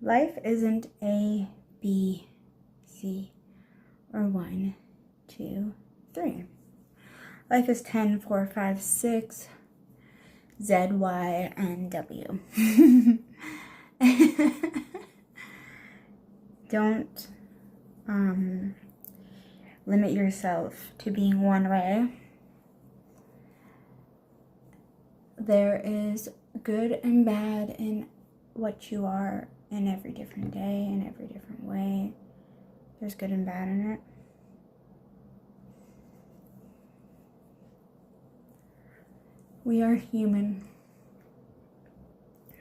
Life isn't A, B, C, or 1, 2, 3. Life is 10, 4, 5, 6, Z, Y, and W. Don't limit yourself to being one way. There is good and bad in what you are in every different day, in every different way. There's good and bad in it. We are human.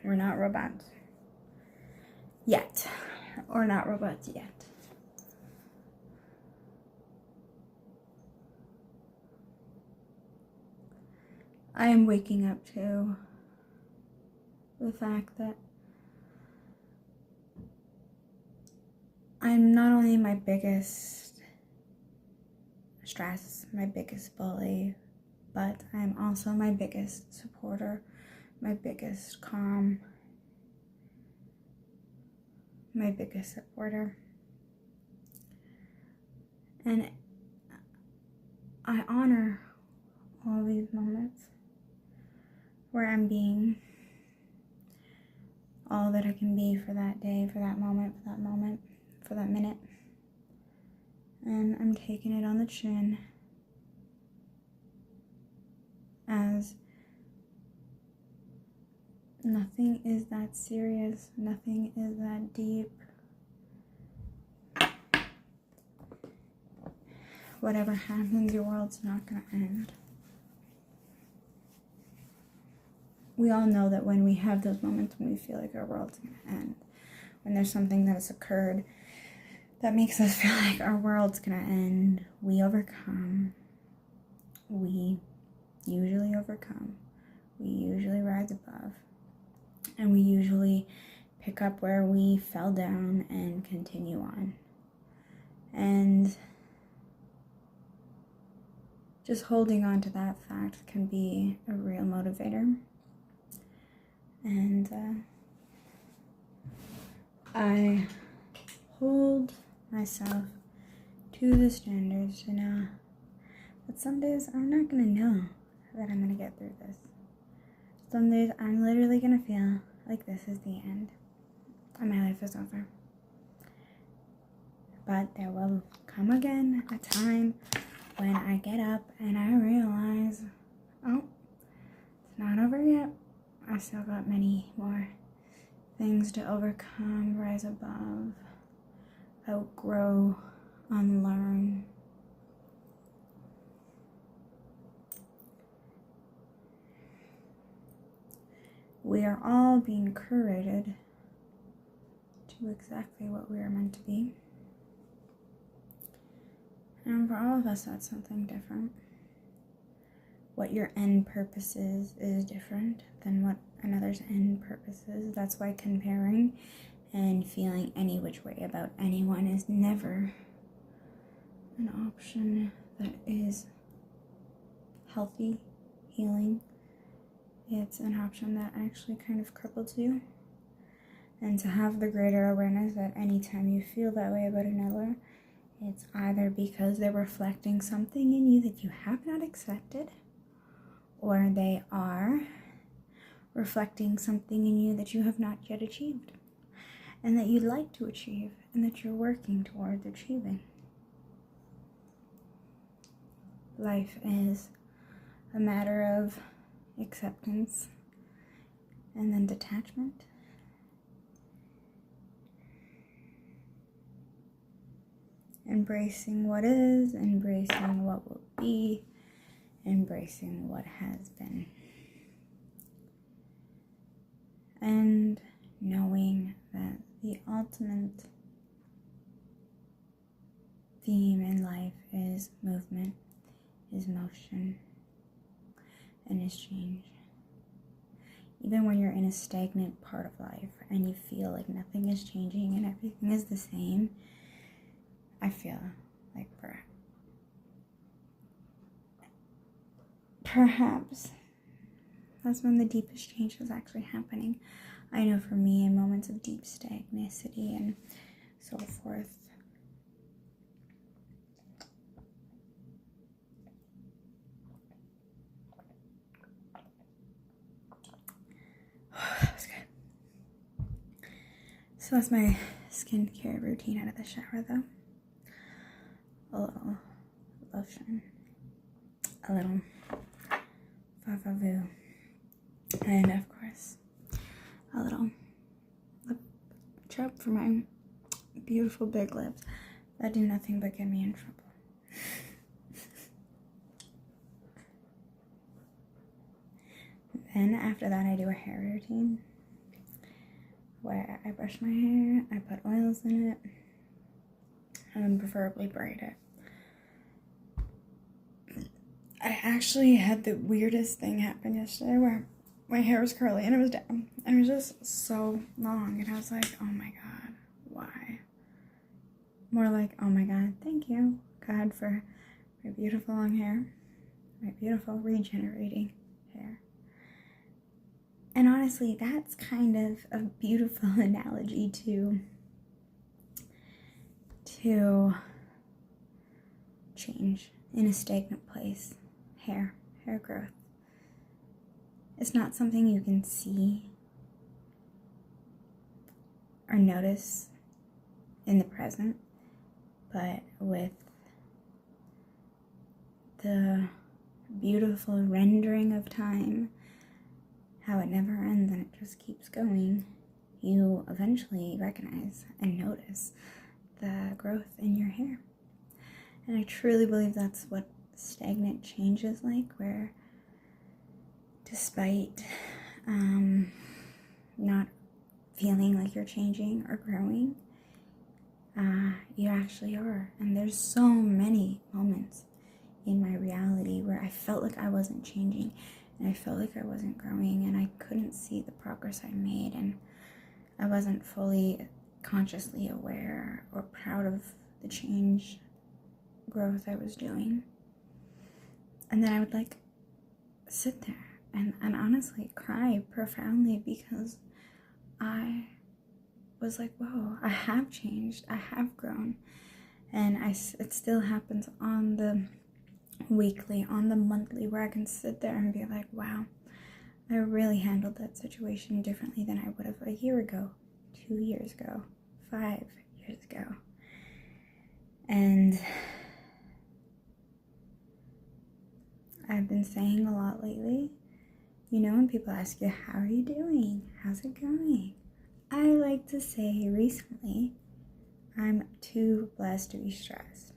We're not robots. Yet. Or not robots yet. I am waking up to the fact that I'm not only my biggest stress, my biggest bully, but I'm also my biggest supporter, my biggest calm, my biggest supporter. And I honor all these moments where I'm being all that I can be for that day, for that moment, for that minute. And I'm taking it on the chin as nothing is that serious, nothing is that deep. Whatever happens, your world's not gonna end. We all know that when we have those moments when we feel like our world's gonna end, when there's something that has occurred that makes us feel like our world's gonna end, we overcome. We usually overcome. We usually rise above. And we usually pick up where we fell down and continue on. And just holding on to that fact can be a real motivator. And I hold myself to the standards to know that some days I'm not gonna know that I'm gonna get through this. Some days I'm literally gonna feel like this is the end and my life is over. But there will come again a time when I get up and I realize, oh, it's not over yet. I still got many more things to overcome, rise above, outgrow, unlearn. We are all being curated to exactly what we are meant to be. And for all of us, that's something different. What your end purpose is different than what another's end purpose is. That's why comparing and feeling any which way about anyone is never an option that is healthy, healing. It's an option that actually kind of cripples you. And to have the greater awareness that anytime you feel that way about another, it's either because they're reflecting something in you that you have not accepted, or they are reflecting something in you that you have not yet achieved, and that you'd like to achieve, and that you're working towards achieving. Life is a matter of acceptance and then detachment. Embracing what is, embracing what will be, embracing what has been. And knowing that the ultimate theme in life is movement, is motion, and is change. Even when you're in a stagnant part of life and you feel like nothing is changing and everything is the same, I feel like perhaps that's when the deepest change is actually happening. I know for me, in moments of deep stagnicity and so forth, that was good. So that's my skincare routine out of the shower, though. A little lotion, a little Favavoo, and of course, a little lip chub for my beautiful big lips that do nothing but get me in trouble. Then after that, I do a hair routine where I brush my hair, I put oils in it, and preferably braid it. I actually had the weirdest thing happen yesterday where my hair was curly and it was down and it was just so long, and I was like, oh my god, why? More like, oh my god, thank you, God, for my beautiful long hair, my beautiful regenerating hair. And honestly, that's kind of a beautiful analogy to change in a stagnant place. Hair growth. It's not something you can see or notice in the present, but with the beautiful rendering of time, how it never ends and it just keeps going, you eventually recognize and notice the growth in your hair. And I truly believe that's what stagnant change is like, where despite not feeling like you're changing or growing, you actually are. And there's so many moments in my reality where I felt like I wasn't changing and I felt like I wasn't growing and I couldn't see the progress I made, and I wasn't fully consciously aware or proud of the change growth I was doing. And then I would like sit there and honestly cry profoundly, because I was like, whoa, I have changed, I have grown. And it still happens on the weekly, on the monthly, where I can sit there and be like, wow, I really handled that situation differently than I would have a year ago, 2 years ago, 5 years ago. And I've been saying a lot lately, you know, when people ask you, how are you doing? How's it going? I like to say recently, I'm too blessed to be stressed.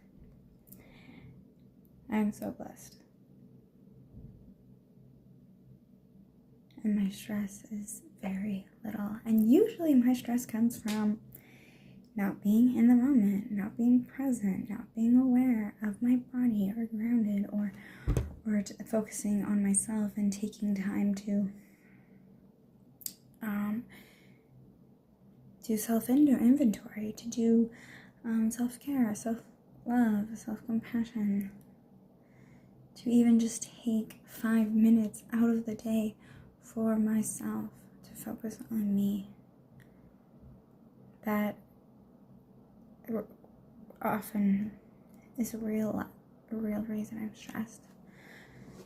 I'm so blessed. And my stress is very little. And usually my stress comes from not being in the moment, not being present, not being aware of my body or grounded, or focusing on myself and taking time to do self-inventory, to do self-care, self-love, self-compassion, to even just take 5 minutes out of the day for myself to focus on me. That often is a real reason I'm stressed.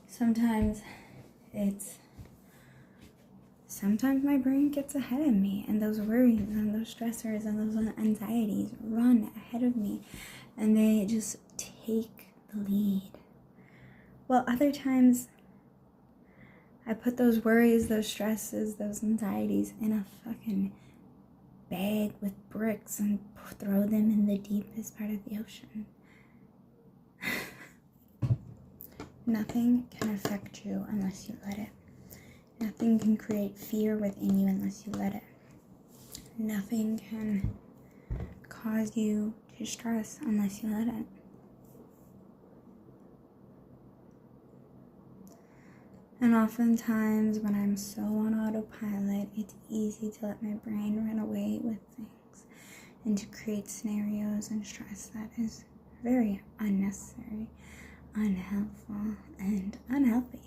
Sometimes my brain gets ahead of me, and those worries and those stressors and those anxieties run ahead of me, and they just take the lead. Well, other times I put those worries, those stresses, those anxieties in a fucking bag with bricks and throw them in the deepest part of the ocean. Nothing can affect you unless you let it. Nothing can create fear within you unless you let it. Nothing can cause you to stress unless you let it. And oftentimes when I'm so on autopilot, it's easy to let my brain run away with things and to create scenarios and stress that is very unnecessary, unhelpful, and unhealthy.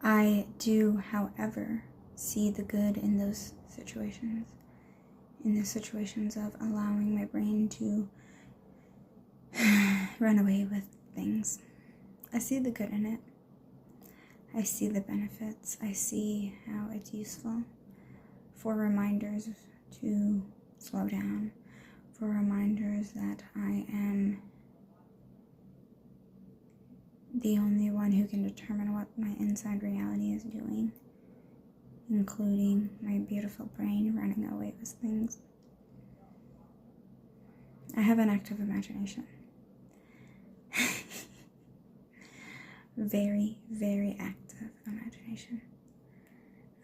I do, however, see the good in those situations. In the situations of allowing my brain to run away with things. I see the good in it. I see the benefits. I see how it's useful for reminders to slow down, for reminders that I am the only one who can determine what my inside reality is doing, including my beautiful brain running away with things. I have an active imagination. Very, very active imagination.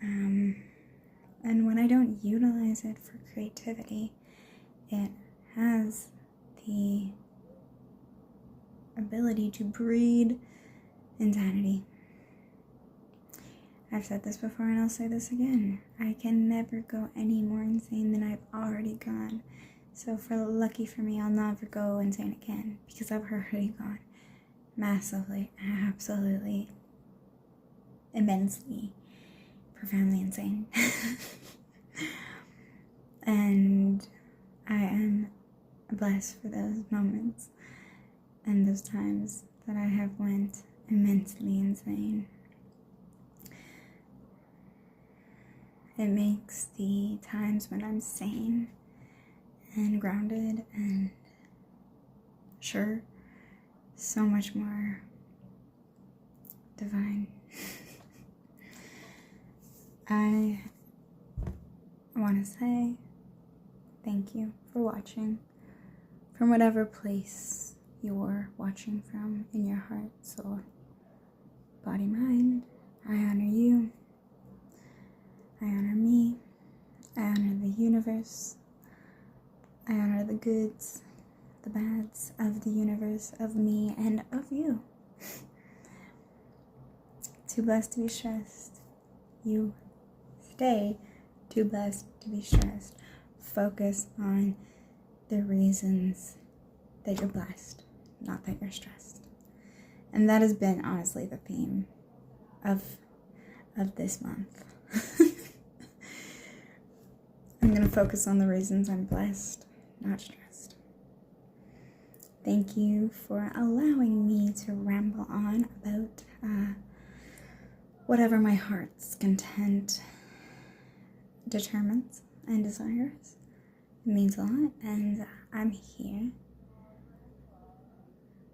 And when I don't utilize it for creativity, it has the ability to breed insanity. I've said this before and I'll say this again. I can never go any more insane than I've already gone. So lucky for me, I'll never go insane again because I've already gone massively, absolutely, immensely, profoundly insane. And I am blessed for those moments and those times that I have went immensely insane. It makes the times when I'm sane and grounded and sure so much more divine. I want to say thank you for watching from whatever place you're watching from in your heart, soul, body, mind. I honor you. I honor me. I honor the universe. I honor the goods, the bads of the universe, of me, and of you. Too blessed to be stressed. You stay too blessed to be stressed. Focus on the reasons that you're blessed, not that you're stressed. And that has been honestly the theme of this month. I'm going to focus on the reasons I'm blessed, not stressed. Thank you for allowing me to ramble on about whatever my heart's content determines and desires. It means a lot, and I'm here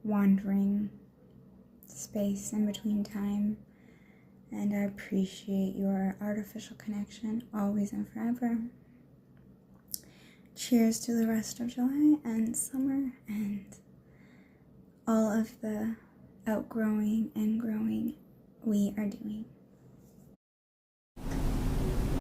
wandering space in between time, and I appreciate your artificial connection always and forever. Cheers to the rest of July and summer and all of the outgrowing and growing we are doing.